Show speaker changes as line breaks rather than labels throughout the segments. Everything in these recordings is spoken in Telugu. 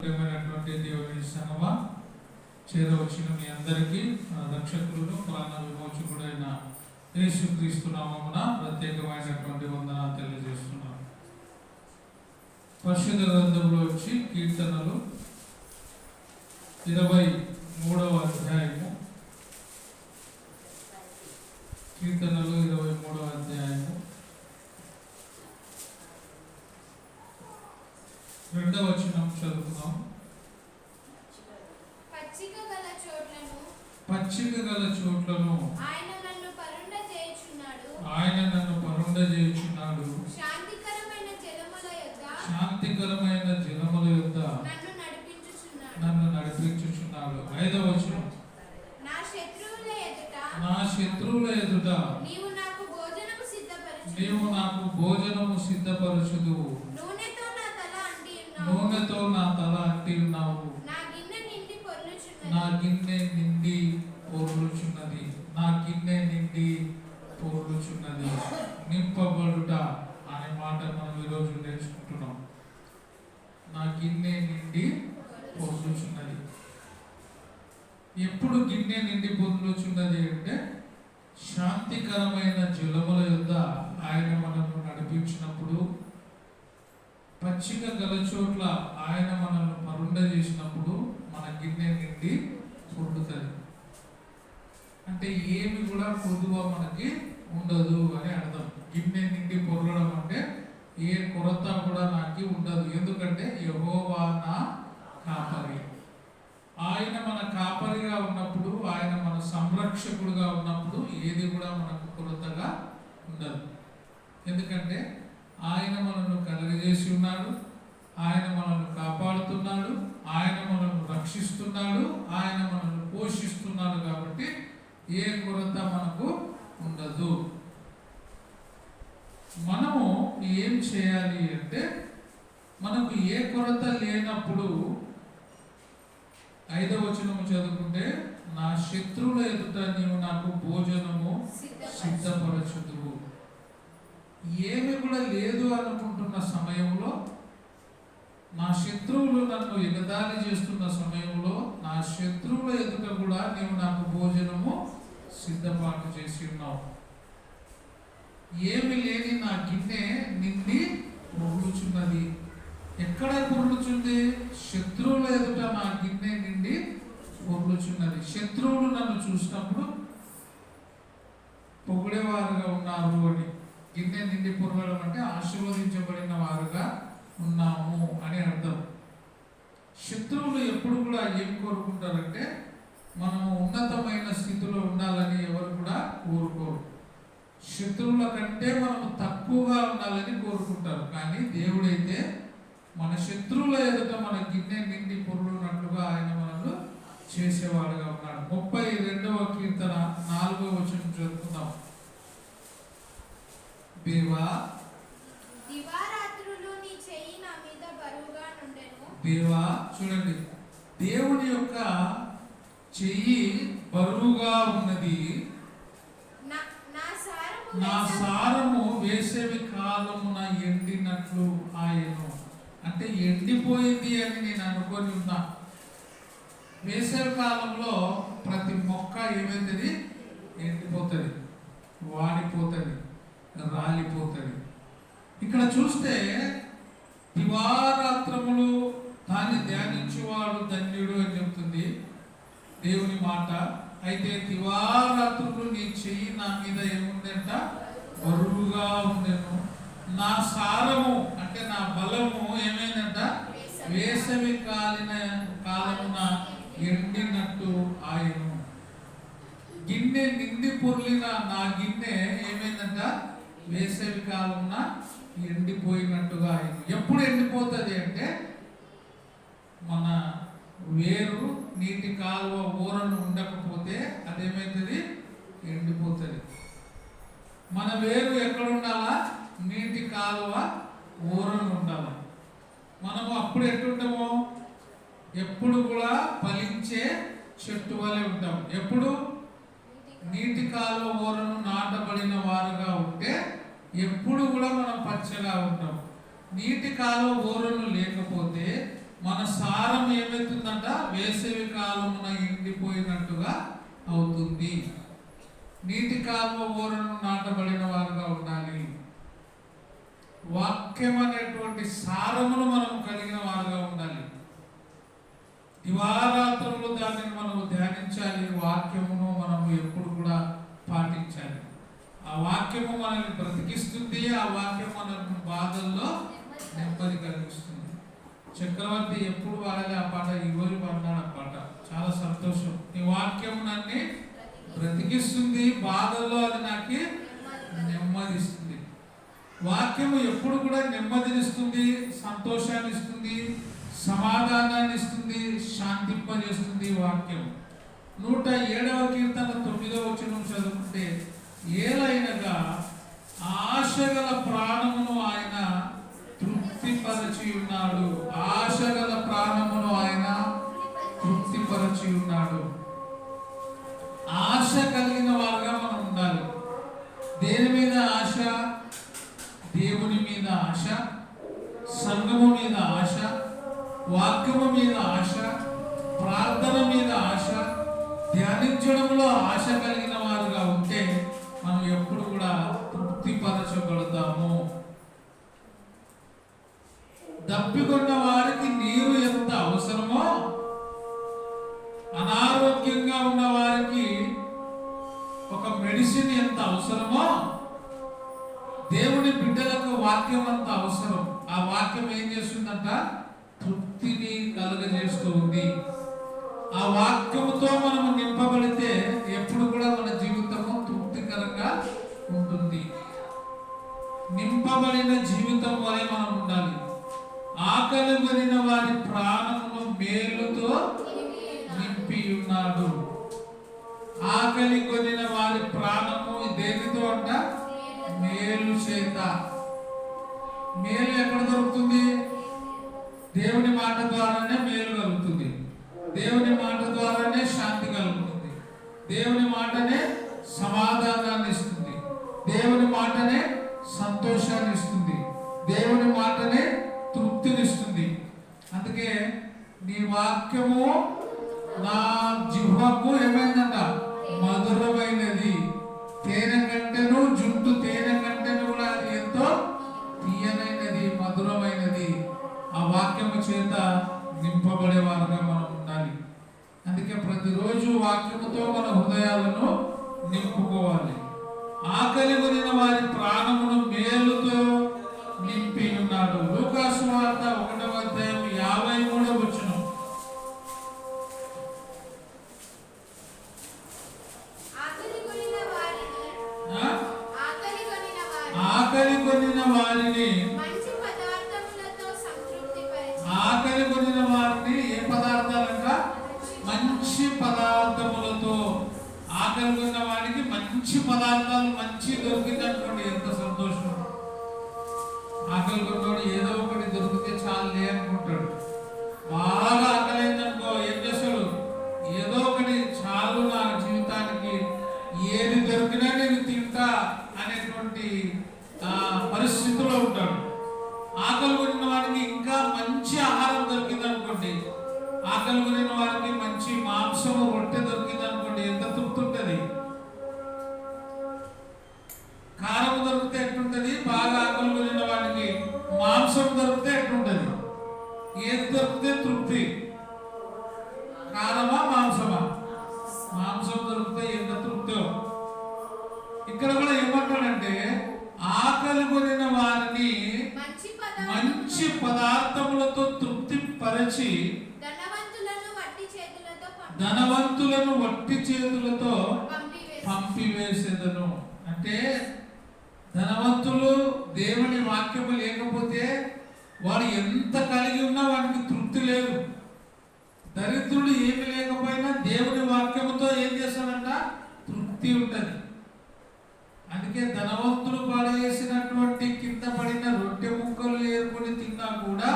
ప్రియమైనటువంటి దేవుని సంగమా, చేరవచ్చిన మీ అందరికీ రక్షకులను ప్రాణ విమోచకుడైన యేసుక్రీస్తు నామమున ప్రత్యేకమైనటువంటి వందనాలు తెలియజేస్తున్నాను. పరిశుద్ధ గ్రంథంలో వచ్చి కీర్తనలు 23వ అధ్యాయము, కీర్తనలు 23వ అధ్యాయము 2వ వచనం చదువుకుందాం. పచ్చిక గల చోట్లను ఆయన నన్ను పరుండ చేయుచున్నాడు. శాంతికరమైన జలముల యొద్ద నన్ను నడిపించుచున్నాడు. 5వ వచనం, నా శత్రువుల ఎదుట నీవు నాకు భోజనము సిద్ధపరచుదువు. నూనెతో నా తల అంటి ఉన్నావు. నా గిన్నె నిండి పొర్లుచున్నది. నా గిన్నె నిండి పొర్లుచున్నది. నింపబడుట అనే మాట మనం ఈరోజు నేర్చుకుంటున్నాం. నా గిన్నె నిండి పొర్లుచున్నది. ఎప్పుడు గిన్నె నిండి పొర్లుచున్నది అంటే శాంతికరమైన జలముల యొద్ద ఆయన మనల్ని నడిపించినప్పుడు, పచ్చిక గల చోట్ల ఆయన మనల్ని పరుండ చేసినప్పుడు మన గిన్నె నిండి పొర్లుతుంది. అంటే ఏమి కూడా కొదువ మనకి ఉండదు అని అర్థం. గిన్నె నిండి పొర్లడం అంటే ఏ కొరత కూడా నాకు ఉండదు. ఎందుకంటే యెహోవా నా కాపరి. ఆయన మన కాపరిగా ఉన్నప్పుడు, ఆయన మన సంరక్షకుడుగా ఉన్నప్పుడు ఏది కూడా మనకు కొరతగా ఉండదు. ఎందుకంటే ఆయన మనల్ని కలుగజేసి ఉన్నాడు, ఆయన మనల్ని కాపాడుతున్నాడు, ఆయన మనల్ని రక్షిస్తున్నాడు, ఆయన మనల్ని పోషిస్తున్నాడు. కాబట్టి ఏ కొరత మనకు ఉండదు. మనము ఏం చేయాలి అంటే, మనకు ఏ కొరత లేనప్పుడు 5వ వచనము చదువుకుంటే, నా శత్రువుల ఎదుట నీవు నాకు భోజనము సిద్ధపరచుదువు. ఏమి కూడా లేదు అనుకుంటున్న సమయంలో, నా శత్రువులు నన్ను ఎగతాళి చేస్తున్న సమయంలో, నా శత్రువుల ఎదుట కూడా నీవు నాకు భోజనము సిద్ధపాటు చేసి ఉన్నావు. ఏమి లేని నా గిన్నె నిండి పొర్లుచున్నది. ఎక్కడ పొర్లుచుంది? శత్రువుల ఎదుట నా గిన్నె నిండి పొర్లుచున్నది. శత్రువులు నన్ను చూసినప్పుడు పొగిడేవారుగా ఉన్నారు అని. గిన్నె నిండి పొరగడం అంటే ఆశీర్వదించబడిన వారుగా ఉన్నాము అని అర్థం. శత్రువులు ఎప్పుడు కూడా ఏం కోరుకుంటారంటే, మనము ఉన్నతమైన స్థితిలో ఉండాలని ఎవరు కూడా కోరుకోరు. శత్రువుల కంటే మనము తక్కువగా ఉండాలని కోరుకుంటారు. కానీ దేవుడైతే మన శత్రువుల ఎదుట మన గిన్నె నిండి పొర్లునట్లుగా ఆయన మనల్ని చేసేవాడుగా ఉన్నాడు. 32వ కీర్తన 4వ వచనం చదువుకుందాం. దేవా, చూడండి, దేవుని యొక్క చెయ్యి బరువుగా ఉన్నది. నా సారము వేసవి కాలమున ఎండినట్లు ఆయను. అంటే ఎండిపోయింది అని నేను అనుకొని ఉన్నా. వేసవి కాలంలో ప్రతి మొక్క ఏమైతుంది? ఎండిపోతుంది, వాడిపోతుంది, రాలిపోతుంది. ఇక్కడ చూస్తే దివారాత్రములు దాన్ని ధ్యానించేవాడు ధన్యుడు అని చెప్తుంది దేవుని మాట. అయితే దివారాత్రులు నీ చెయ్యి నా మీద ఏముందంట? బరువుగా ఉండెను. నా సారము అంటే నా బలము ఏమైందంట? వేసవి కాలమున ఎండినట్టు ఆయను. గిన్నె నిండి పొర్లిన నా గిన్నె ఏమైందంట? వేసవి కాలమున ఎండిపోయినట్టుగా ఆయన. ఎప్పుడు ఎండిపోతుంది అంటే, మన వేరు నీటి కాలువ ఊరను ఉండకపోతే అదేమైతుంది? ఎండిపోతుంది. మన వేరు ఎక్కడ ఉండాలా? నీటి కాలువ ఊరను ఉండాలి. మనము అప్పుడు ఎట్టుంటామో? ఎప్పుడు కూడా ఫలించే చెట్టు వలె ఉంటాం. ఎప్పుడు నీటి కాలువ ఊరను నాటబడిన వారుగా ఉంటే ఎప్పుడు కూడా మనం పచ్చగా ఉంటాం. నీటి కాలువ ఊరను లేకపోతే మన సారం ఏమవుతుందంట? వేసవి కాలమున ఎండిపోయినట్టుగా అవుతుంది. నీటి కాలువ ఊరను నాటబడిన వారుగా ఉండాలి. వాక్యం అనేటువంటి సారమును మనం కలిగిన వారుగా ఉండాలి. దివారాత్రులు దానిని మనం ధ్యానించాలి. వాక్యమును మనము ఎప్పుడు కూడా పాటించాలి. ఆ వాక్యము మనల్ని బ్రతికిస్తుంది. ఆ వాక్యం మనల్ని బాధల్లో నెమ్మది కలిగిస్తుంది. చక్రవర్తి ఎప్పుడు వాడాలి ఆ పాట? ఈరోజు పాడినాడు ఆ పాట. చాలా సంతోషం. ఈ వాక్యం నన్ను బ్రతికిస్తుంది, బాధల్లో అది నాకు నెమ్మదిస్తుంది. వాక్యము ఎప్పుడు కూడా నెమ్మదినిస్తుంది, సంతోషాన్ని ఇస్తుంది, సమాధానాన్ని ఇస్తుంది, శాంతింపజేస్తుంది. వాక్యం 107వ కీర్తన 9వ వచనం చదువుకుంటే, ఏలైనగా ఆశగల ప్రాణమును ఆయన తృప్తిపరచి ఉన్నాడు. ఆశగల ప్రాణమును ఆయన తృప్తిపరచి ఉన్నాడు. ఆశ కలిగిన వారుగా మనం ఉండాలి. దేని మీద ఆశ? దేవుని మీద ఆశ, సంఘము మీద ఆశ, వాక్యము మీద ఆశ, ప్రార్థన మీద ఆశ, ధ్యానించడంలో ఆశ కలిగిన వారుగా ఉంటే మనం ఎప్పుడు కూడా తృప్తిపరచబడతాము. దప్పికొన్న వారికి నీరు ఎంత అవసరమో, అనారోగ్యంగా ఉన్న వారికి ఒక మెడిసిన్ ఎంత అవసరమో, దేవుని బిడ్డలకు వాక్యం అంత అవసరం. ఆ వాక్యం ఏం చేస్తుందంట? తృప్తిని కలుగజేస్తూ ఉంది. ఆ వాక్యముతో మనము నింపబడితే ఎప్పుడు కూడా మన జీవితము తృప్తికరంగా ఉంటుంది. నింపబడిన జీవితం వలె మనం ఉండాలి. ఆకలి కొనిన వారి ప్రాణమును మేలుతో నింపి ఉన్నాడు. ఆకలి కొనిన వారి ప్రాణము దేనితో అంట? మేలు చేత. మేలు ఎక్కడ దొరుకుతుంది? దేవుని మాట ద్వారానే మేలు కలుగుతుంది. దేవుని మాట ద్వారానే శాంతి కలుగుతుంది. దేవుని మాటనే సమాధానాన్ని ఇస్తుంది. దేవుని మాటనే సంతోషాన్ని ఇస్తుంది. దేవుని మాటనే తృప్తినిస్తుంది. అందుకే నీ వాక్యము నా జిహ్వకు ఏమైందంట? మధురమైనది. తేనె కంటేను, జుట్టు తేనె కంటేను కూడా అది ఎంతో తీయనైనది, మధురమైనది. ఆ వాక్యము చేత నింపబడే వారుగా మనం ఉండాలి. అందుకే ప్రతిరోజు వాక్యముతో మన హృదయాలను నింపుకోవాలి. ఆకలి కొనిన వారి ప్రాణమును మేలుతో నింపి ఉన్నాడు. లూకా సువార్త 1వ అధ్యాయం 53వ వచనం. ఆకలి కొనిన వారిని, ఆకలి కొనిన వారిని ఏ పదార్థాలంట? మంచి పదార్థములతో. ఆకలి కొన్న వాడికి మంచి పదార్థాలు మంచి దొరికింది అనుకోండి, ఎంత సంతోషం. ఆకలి కొన్నవాడు ఏదో ఒకటి దొరికితే చాలులే అనుకుంటాడు. బాగా ఆకలిందనుకో ఏం చేస్తాడు? ఏదో ఒకటి చాలు నా జీవితానికి, ఏది దొరికినా నేను తింటా అనేటువంటి పరిస్థితిలో ఉంటాడు. ఆకలి కొనిన వాడికి ఇంకా మంచి ఆహారం దొరికింది అనుకోండి, ఆకలి కొనిన వారికి మంచి మాంసము రొట్టె దొరికింది అనుకోండి, ఎంత తృప్తి ఉంటుంది. కారం దొరికితే ఎట్లుంటది? బాగా ఆకలి కొనిన వాడికి మాంసం దొరికితే ఎట్లుంటది? ఏది దొరికితే తృప్తి? కారమా మాంసమా? మాంసం దొరికితే ఎంత తృప్తో. ఇక్కడ కూడా ఏమంటాడంటే, ఆకలి కొనిన వారిని మంచి పదార్థములతో తృప్తి పరిచి ధనవంతులను వట్టి చేతులతో పంపివేసేదను. అంటే ధనవంతులు దేవుని వాక్యము లేకపోతే వాడు ఎంత కలిగి ఉన్నా వాడికి తృప్తి లేదు. దరిద్రుడు ఏమి లేకపోయినా దేవుని వాక్యముతో ఏం చేస్తాడంట? తృప్తి ఉంటుంది. అందుకే ధనవంతులు పాడేసినటువంటి కింద పడిన రొట్టె ముక్కలు ఏరుకొని తిన్నా కూడా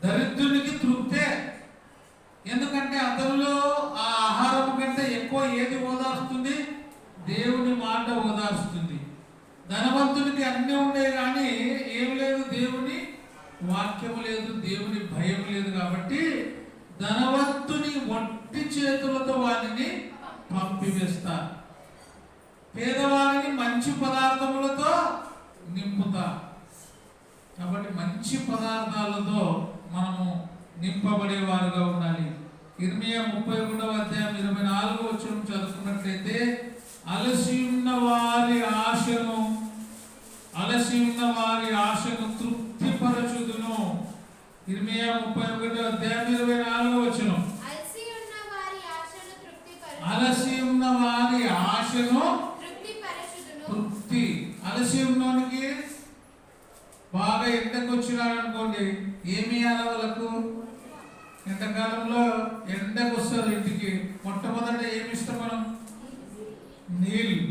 దరిద్రునికి తృప్తే. ఎందుకంటే అతనిలో ఆ ఆహారం కంటే ఎక్కువ ఏది ఓదార్స్తుంది? దేవుని మాట ఓదార్స్తుంది. ధనవంతునికి అన్నీ ఉండే కానీ ఏమి లేదు, దేవుని వాక్యము లేదు, దేవుని భయం లేదు. కాబట్టి ధనవంతుని వట్టి చేతులతో వారిని పంపివేస్తారు, పేదవారిని మంచి పదార్థములతో నింపుతారు. కాబట్టి మంచి పదార్థాలతో మనము నింపబడేవారుగా ఉండాలి. ఇర్మియా 31వ అధ్యాయం 24వ వచనం చదువుకున్నట్లయితే అలసి ఉన్న వారి ఆశను తృప్తిపరచుదును. ఇర్మియా 31వ అధ్యాయం 24వ వచనం. అలసి ఉన్న వారి ఆశను తృప్తి. అలసి ఉన్నోనికి బాగా ఎండకు వచ్చినాడు అనుకోండి, ఏమి ఇవ్వాలి వాళ్ళకు? ఎండాకాలంలో ఎండకు వస్తారు ఇంటికి, మొట్టమొదట ఏమి ఇస్తాం మనం? నీళ్ళు.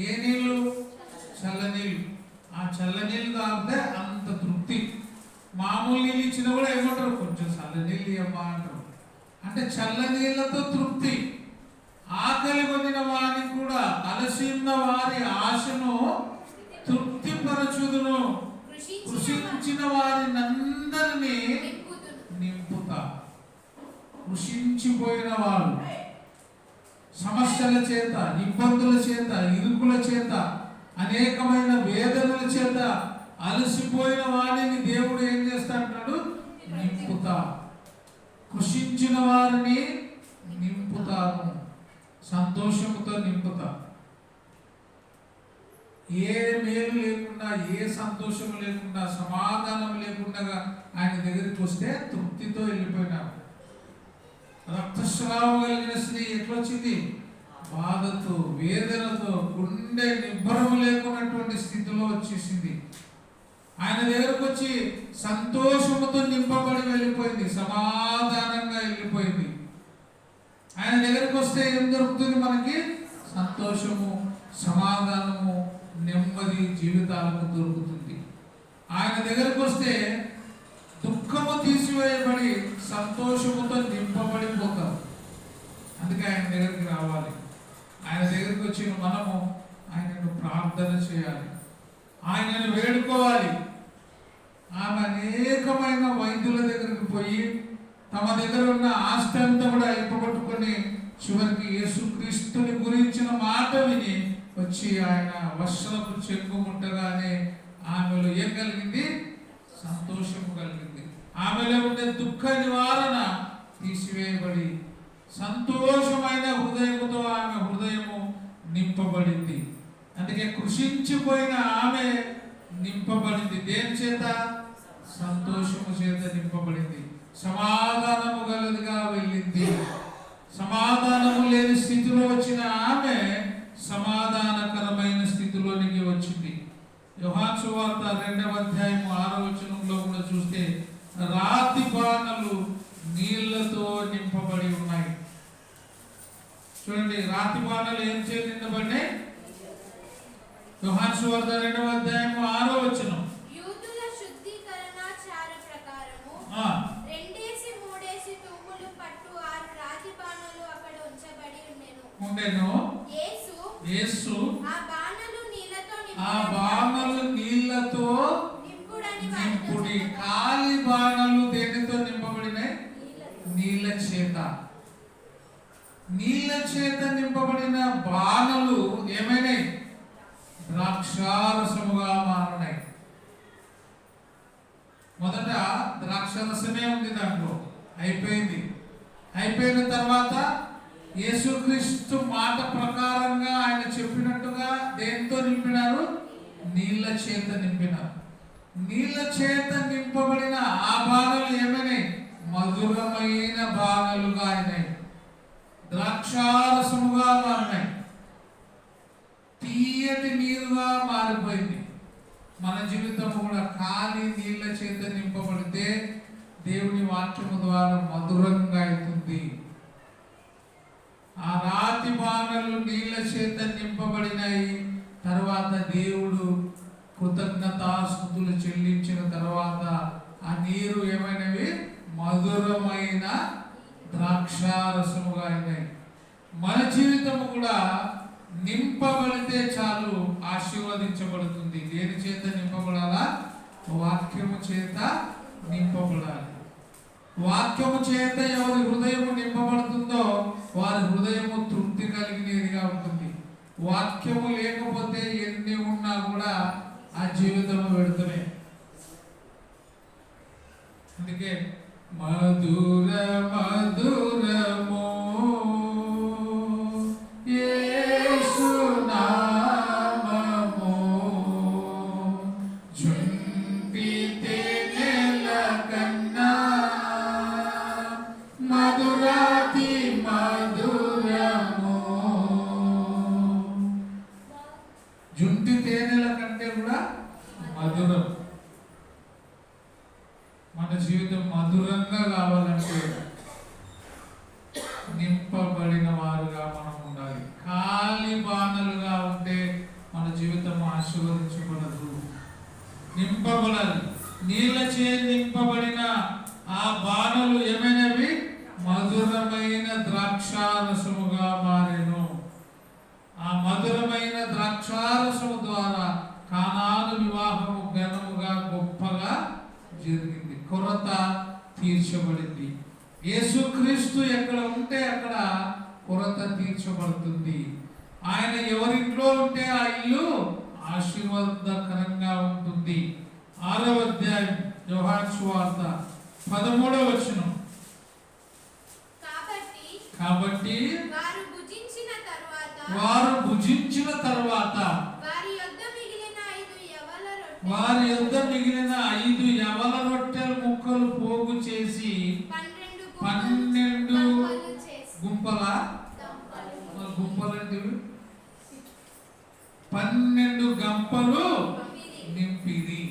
ఏ నీళ్ళు? చల్ల నీళ్ళు. ఆ చల్ల నీళ్ళు తాగితే అంత తృప్తి. మామూలు నీళ్ళు ఇచ్చినా కూడా ఏమంటారు? కొంచెం చల్ల నీళ్ళు ఇవ్వమ్మా అంటారు. అంటే చల్ల నీళ్ళతో తృప్తి. ఆకలి పొందిన వారికి కూడా అలసి ఉన్న వారి ఆశను తృప్తిపరచుదును, కృషించిన వారినందరినీ నింపుతా. కృషించిపోయిన వారు సమస్యల చేత, ఇబ్బందుల చేత, ఇరుకుల చేత, అనేకమైన వేదనల చేత అలసిపోయిన వారిని దేవుడు ఏం చేస్తాడు? నింపుతా. కృషించిన వారిని నింపుతాను, సంతోషముతో నింపుతా. ఏ మేలు లేకుండా, ఏ సంతోషం లేకుండా, సమాధానం లేకుండా ఆయన దగ్గరికి వస్తే తృప్తితో వెళ్ళిపోయినారు. రక్తస్రావం కలిగిన స్త్రీ ఎట్లొచ్చింది? బాధతో, వేదనతో, గుండె నిబ్బరం లేకున్నటువంటి స్థితిలో వచ్చేసింది. ఆయన దగ్గరకు వచ్చి సంతోషముతో నింపబడి వెళ్ళిపోయింది, సమాధానంగా వెళ్ళిపోయింది. ఆయన దగ్గరకు వస్తే ఏం దొరుకుతుంది మనకి? సంతోషము, సమాధానము, నెమ్మది జీవితాలకు దొరుకుతుంది. ఆయన దగ్గరకు వస్తే దుఃఖము తీసివేయబడి సంతోషముతో నింపబడిపోతాం. అందుకే ఆయన దగ్గరికి రావాలి. ఆయన దగ్గరికి వచ్చిన మనము ఆయనను ప్రార్థన చేయాలి, ఆయనను వేడుకోవాలి. ఆమె అనేకమైన వైద్యుల దగ్గరికి పోయి తమ దగ్గర ఉన్న ఆస్తి అంతా కూడా ఇప్పగొట్టుకొని చివరికి యేసుక్రీస్తుని గురించిన మాట విని వచ్చి ఆయన వస్త్రపు చెంగు ముట్టగానే ఆమెలో ఏం కలిగింది? సంతోషము కలిగింది. ఆమెలో ఉండే దుఃఖ నివారణ తీసివేయబడి సంతోషమైన హృదయముతో ఆమె హృదయము నింపబడింది. అందుకే కృషించిపోయిన ఆమె నింపబడింది. దేని చేత? సంతోషము చేత నింపబడింది. సమాధానము గలదిగా వెళ్ళింది. సమాధానము లేని స్థితిలో వచ్చిన ఆమె సమాధానకరమైన స్థితిలోనికి వచ్చింది. యోహాను సువార్త 2వ అధ్యాయం 6వ వచనంలో కూడా చూస్తే రాతి బాణలు నీళ్లతో నింపబడి ఉన్నాయి. చూడండి, రాతి బాణలు ఏం చేసి నింపబడినాయి? యోహాను సువార్త 2వ అధ్యాయం 6వ వచనం.
యూదుల శుద్ధీకరణాచార ప్రకారము 2-3 తూములు పట్టు 6 రాతి బాణలు అక్కడ ఉంచబడి ఉండెను. యేసు ఆ బాణలు నీళ్లతో నింపుడి.
ఖాళీ బాణలు దేనితో నింపబడినాయి? నీళ్ల చేత. నీళ్ల చేత నింపబడిన బాణలు ఏమైనాయి? ద్రాక్షారసముగా మారినాయి. మొదట ద్రాక్షారసమే ఉంది దాంట్లో, అయిపోయింది. అయిపోయిన తర్వాత యేసుక్రీస్తు మాట ప్రకారంగా ఆయన చెప్పినట్టుగా దేంతో నింపినారు? నీళ్ల చేత నింపినారు. నీళ్ల చేత నింపబడిన ఆ బాణలు ఏమైనాయి? మధురమైన బాణలుగా అయినాయి, ద్రాక్షారసముగా మారినాయి, తీయటి నీరుగా మారిపోయింది. మన జీవితం కూడా ఖాళీ నీళ్ల చేత నింపబడితే దేవుని వాక్యము ద్వారా మధురంగా అవుతుంది. ఆ రాతి బాణలు నీళ్ల చేత నింపబడినాయి. తర్వాత దేవుడు కృతజ్ఞతాస్తుతులు చెల్లించిన తర్వాత ఆ నీరు ఏమైనవి? మధురమైన ద్రాక్షారసముగా అయినాయి. మన జీవితము కూడా నింపబడితే చాలు ఆశీర్వదించబడుతుంది. దేని చేత నింపబడాలా? వాక్యము చేత నింపబడాలి. వాక్యము చేత ఎవరి హృదయము నింపబడుతుందో వారి హృదయము తృప్తి కలిగినదిగా ఉంటుంది. వాక్యము లేకపోతే ఎన్ని ఉన్నా కూడా ఆ జీవితం పెడుతూనే. అందుకే మధుర మధురము యేసు నామము జుంటి తేనెల కన్నా మధురాతి మధురము. జుంటి తేనెల కంటే కూడా మధురం. మన జీవితం మధురంగా కావాలంటే నింపబడిన వారుగా మనం ఉండాలి. ఖాళీ బాణలుగా ఉంటే మన జీవితం ఆశీర్వదించబడదు. నింపబడాలి. నీళ్ళచే నింపబడిన ఆ బాణలు ఏమైనవి? మధురమైన ద్రాక్షారసముగా మారెను. ఆ మధురమైన ద్రాక్షారసము ద్వారా కానాను వివాహము ఘనముగా గొప్పగా జరిగింది. కొరత తీర్చబడింది. యేసుక్రీస్తు ఎక్కడ ఉంటే అక్కడ కొరత తీర్చబడుతుంది. ఆయన ఎవరింట్లో ఉంటే ఆ ఇల్లు ఆశీర్వాదకరంగా ఉంటుంది. 6వ అధ్యాయం యోహాను సువార్త 13వ వచనం. కాబట్టి వారు భుజించిన తర్వాత వారి యొద్ద మిగిలిన 5 యవల రొట్టెల ముక్కలు పోగు చేసి 12 గుంపల గుంపలండి 12 గంపలు నింపిరి.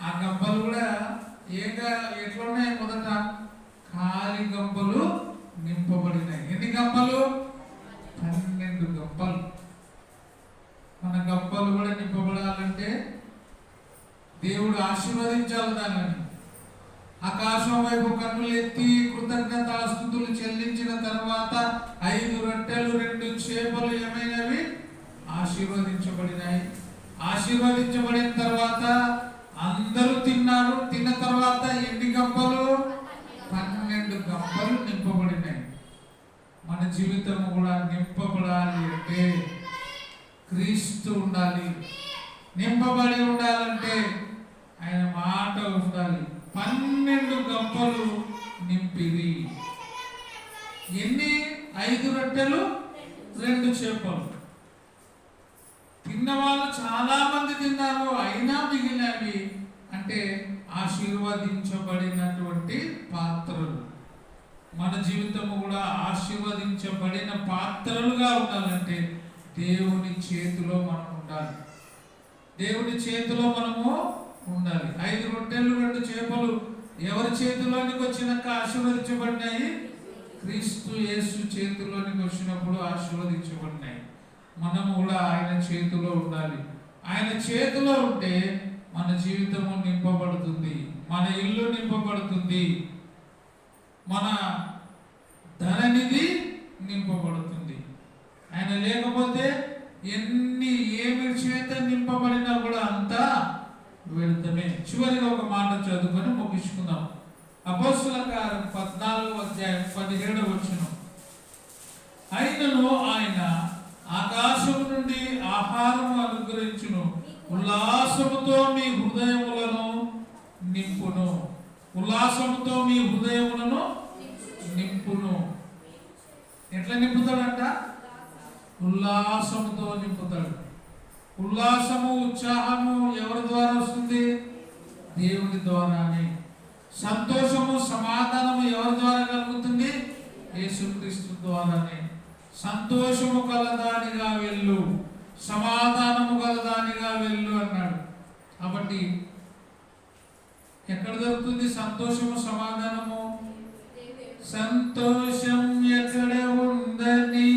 ఆ గంపలు కూడా ఎట్లున్నాయి? మొదట ఖాళీ గంపలు నింపబడినాయి. ఎన్ని గంపలు? 12 గంపలు. మన గంపలు కూడా నింపబడాలంటే దేవుడు ఆశీర్వదించాలి. దానిని ఆకాశం వైపు కన్నులు ఎత్తి కృతజ్ఞతాస్తుతులు చెల్లించిన తర్వాత 5 రొట్టెలు 2 చేపలు ఏమైనవి? ఆశీర్వదించబడినాయి. ఆశీర్వదించబడిన తర్వాత అందరూ తిన్నారు. తిన్న తర్వాత ఎన్ని గంపలు? 12 గంపలు నింపబడినాయి. మన జీవితం కూడా నింపబడాలి అంటే క్రీస్తు ఉండాలి. నింపబడి ఉండాలంటే ఆయన మాట ఉండాలి. 12 గంపలు నింపిరి. ఎన్ని? 5 రొట్టెలు 2 చేపలు. తిన్నవాళ్ళు చాలా మంది తిన్నారు, అయినా మిగిలినవి అంటే ఆశీర్వదించబడినటువంటి పాత్రలు. మన జీవితము కూడా ఆశీర్వదించబడిన పాత్రలుగా ఉండాలంటే దేవుని చేతిలో మనం ఉండాలి. దేవుని చేతిలో మనము ఉండాలి. 5 రొట్టెలు 2 చేపలు ఎవరి చేతిలోనికి వచ్చినాక ఆశీర్వదించబడినాయి? క్రీస్తు యేసు చేతిలోనికి వచ్చినప్పుడు ఆశీర్వదించబడినాయి. మనము కూడా ఆయన చేతిలో ఉండాలి. ఆయన చేతిలో ఉంటే మన జీవితము నింపబడుతుంది, మన ఇల్లు నింపబడుతుంది, మన ధననిధి నింపబడుతుంది. ఆయన లేకపోతే ఏమి చేత నింపబడినా కూడా అంతా వెళ్తామే. చివరిగా ఒక మాట చదువుకొని ముగించుకుందాం. అపోస్తుల కార్యం 14వ అధ్యాయం 17వ వచనం. అయినను ఆయన ఆకాశము నుండి ఆహారము అనుగ్రహించును, ఉల్లాసముతో మీ హృదయములను నింపును. ఉల్లాసముతో మీ హృదయములను నింపును. ఎట్లా నింపుతాడంట? ఉల్లాసముతో నింపుతాడు. ఉల్లాసము, ఉత్సాహము ఎవరి ద్వారా వస్తుంది? దేవుని ద్వారానే. సంతోషము, సమాధానము ఎవరి ద్వారా కలుగుతుంది? యేసుక్రీస్తు ద్వారానే. సంతోషము కలదానిగా వెళ్ళు, సమాధానము కలదానిగా వెళ్ళు అన్నాడు. కాబట్టి ఎక్కడ దొరుకుతుంది సంతోషము, సమాధానము? సంతోషం ఎక్కడ ఉందని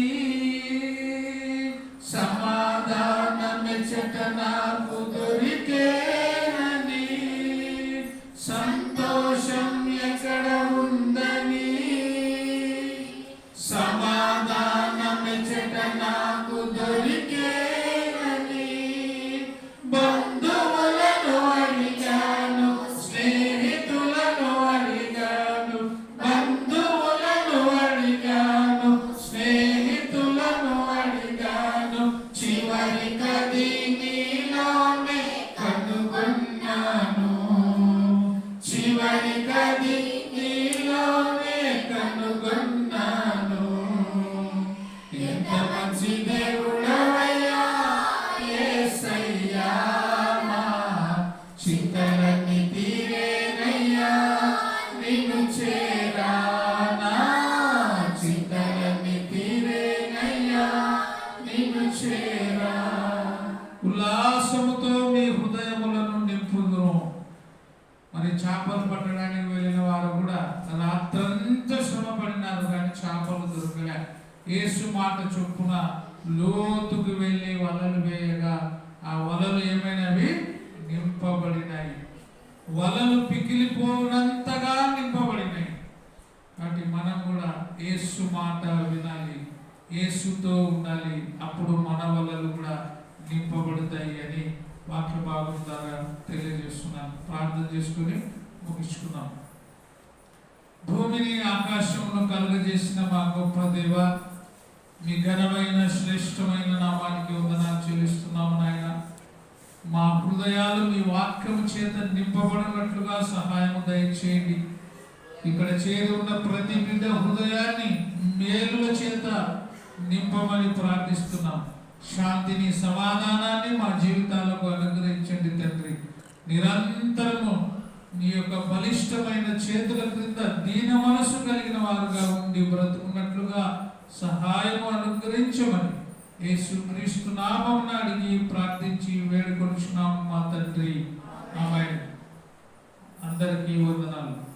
సమాధానమెచ్చట నాకు దొరికేనని. సంతోషం ఎక్కడ ఉందని సమాధానమెచ్చట నాకు దొరికేనని. బంధువులను అడిగాను, స్నేహితులను అడిగాను, యేసు మాట చొప్పున లోతుకు వెళ్ళి వలలు వేయగా ఆ వలలు ఏమైనవి నింపబడినాయి. వలలు పికిలిపోనంతగా నింపబడినాయి. కాబట్టి మనం కూడా యేసు మాట వినాలి, యేసుతో ఉండాలి. అప్పుడు మన వలలు కూడా నింపబడతాయి అని వాక్య భాగం ద్వారా తెలియజేస్తున్నాను. ప్రార్థన చేసుకుని ముగించుకున్నాం. భూమిని ఆకాశమును కలుగజేసిన మా గొప్ప దేవ, మీ ఘనమైన శ్రేష్టమైన నామానికి వందనాలు చెల్లిస్తున్నాము నాయన. మా హృదయాలు మీ వాక్యము చేత నింపబడినట్లుగా సహాయము దయచేయండి. ఇక్కడ చేరి ఉన్న ప్రతి బిడ్డ హృదయాన్ని మేలుల చేత నింపమని ప్రార్థిస్తున్నాం. శాంతిని, సమాధానాన్ని మా జీవితాలకు అనుగ్రహించండి తండ్రి. నిరంతరము నీ యొక్క బలిష్టమైన చేతుల క్రింద దీన మనసు కలిగిన వారుగా ఉండి బ్రతుకున్నట్లుగా సహాయము అనుగ్రహించమని యేసుక్రీస్తు నామమున అడిగి ప్రార్థించి వేడుకొనుచున్నాము మా తండ్రి. ఆమేన్. అందరికీ వందనాలు.